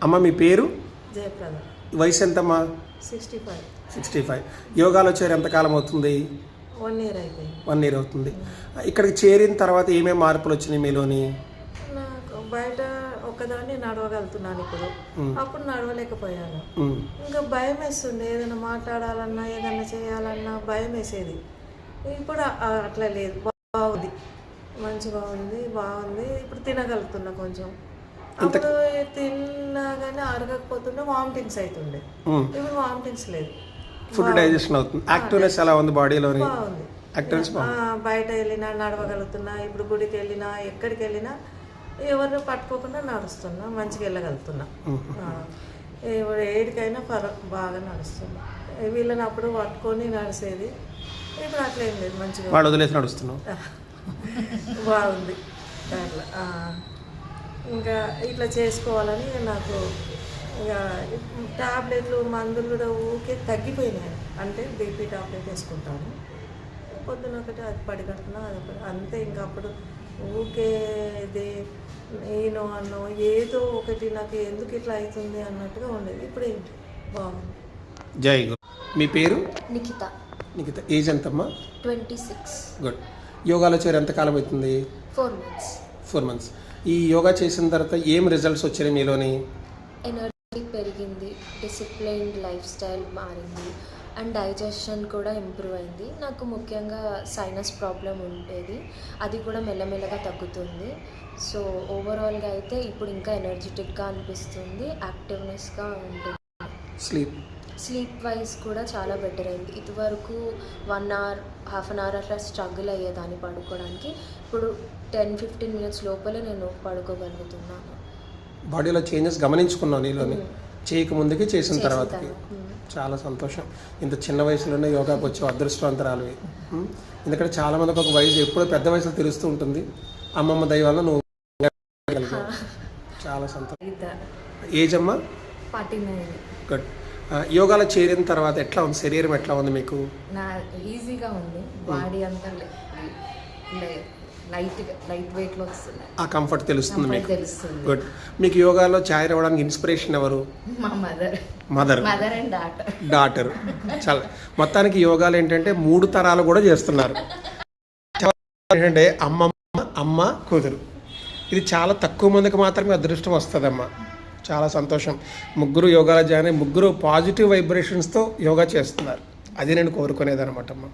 అమ్మ మీ పేరు? జయప్రద. వయసు ఎంతమ్మా? 65. యోగాలో చేరి ఎంతకాలం అవుతుంది? 1 year అయిపోయింది. 1 year అవుతుంది. ఇక్కడికి చేరిన తర్వాత ఏమేమి మార్పులు వచ్చినాయి మీలోని? నాకు బయట ఒక్కదాన్ని నడవగలుగుతున్నాను ఇప్పుడు. అప్పుడు నడవలేకపోయాను. ఇంకా భయం వేస్తుండే, ఏదైనా మాట్లాడాలన్నా ఏదైనా చేయాలన్నా భయం వేసేది. ఇప్పుడు అట్లా లేదు, బాగుంది, మంచిగా ఉంది, బాగుంది. ఇప్పుడు తినగలుగుతున్నా కొంచెం. అప్పుడు తిన్నా కానీ అరగకపోతుండే, వామిటింగ్స్ అవుతుండే. ఇప్పుడు వామిటింగ్స్ లేదు, ఫుడ్ డైజెషన్ అవుతుంది. యాక్టివ్నెస్ ఎలా ఉంది బాడీలో? బాగుంది. బయట వెళ్ళినా నడవగలుగుతున్నా, ఇప్పుడు గుడికి వెళ్ళినా ఎక్కడికి వెళ్ళినా ఎవరిని పట్టుకోకుండా నడుస్తున్నా, మంచిగా వెళ్ళగలుగుతున్నా. ఇప్పుడు ఏడికైనా బాగా నడుస్తున్నా. వీళ్ళని అప్పుడు పట్టుకొని నడిచేది, ఇప్పుడు అట్లా ఏం లేదు, మంచిగా వాళ్ళు వదిలేసి నడుస్తున్నాం. బాగుంది అట్లా. ఇంకా ఇట్లా చేసుకోవాలని నాకు ఇక టాబ్లెట్లు మందులు కూడా ఊకే తగ్గిపోయినాయి. అంటే బీపీ టాబ్లెట్ వేసుకుంటాను, పొద్దున ఒకటి అది పడిగడుతున్నా, అదొకటి అంతే. ఇంకా అప్పుడు ఊకే ఇది నేను అన్నో ఏదో ఒకటి నాకు ఎందుకు ఇట్లా అవుతుంది అన్నట్టుగా ఉండేది. ఇప్పుడు ఏంటి బాగుంది. జై గురు. మీ పేరు? నిఖిత. ఏజ్ ఎంతమ్మా? 26. గుడ్. యోగాలో చేరి ఎంతకాలం అవుతుంది? 4 months. 4 months. ఈ యోగా చేసిన తర్వాత ఏం రిజల్ట్స్ వచ్చాయి మీలోని? ఎనర్జీ పెరిగింది, డిసిప్లైన్డ్ లైఫ్ స్టైల్ మారింది, అండ్ డైజెషన్ కూడా ఇంప్రూవ్ అయింది. నాకు ముఖ్యంగా సైనస్ ప్రాబ్లం ఉండేది, అది కూడా మెల్లమెల్లగా తగ్గుతుంది. సో ఓవరాల్గా అయితే ఇప్పుడు ఇంకా ఎనర్జెటిక్గా అనిపిస్తుంది, యాక్టివ్నెస్గా ఉంటుంది. స్లీప్ వైజ్ కూడా చాలా బెటర్ అయింది. ఇదివరకు 1 hour, half an hour అట్లా స్ట్రగుల్ అయ్యేదాన్ని పడుకోవడానికి. ఇప్పుడు 10-15 minutes లోపలే నేను పడుకోగలుగుతున్నాను. బాడీలో చేంజెస్ గమనించుకున్నాను నీలోని, చేయక ముందుకి చేసిన తర్వాతకి. చాలా సంతోషం. ఇంత చిన్న వయసులోనే యోగాకి వచ్చే అదృష్టవంతరాలు. ఎందుకంటే చాలామందికి ఒక వయసు ఎప్పుడో పెద్ద వయసులో తెలుస్తూ ఉంటుంది. అమ్మమ్మ దయ వల్ల నువ్వు చాలా సంతోషం. ఏజ్ అమ్మా? 49. గుడ్. యోగాలో చేరిన తర్వాత ఎట్లా ఉంది శరీరం, ఎట్లా ఉంది మీకు? ఈజీగా ఉంది, బాడీ అంతా లైట్ వెయిట్లో వస్తుంది. ఆ కంఫర్ట్ తెలుస్తుంది మీకు? తెలుస్తుంది. గుడ్. మీకు యోగాలో జాయిన్ అవ్వడానికి ఇన్స్పిరేషన్ ఎవరు? మా మదర్ అండ్ డాటర్. చాలా మొత్తానికి యోగాలు ఏంటంటే 3 తరాలు కూడా చేస్తున్నారు. ఏంటంటే అమ్మ కూతురు. ఇది చాలా తక్కువ మందికి మాత్రమే అదృష్టం వస్తుందమ్మా. చాలా సంతోషం. ముగ్గురు యోగాలో జాయిన్ అయ్యి ముగ్గురు పాజిటివ్ వైబ్రేషన్స్తో యోగా చేస్తున్నారు. అది నేను కోరుకునేది అనమాట అమ్మ.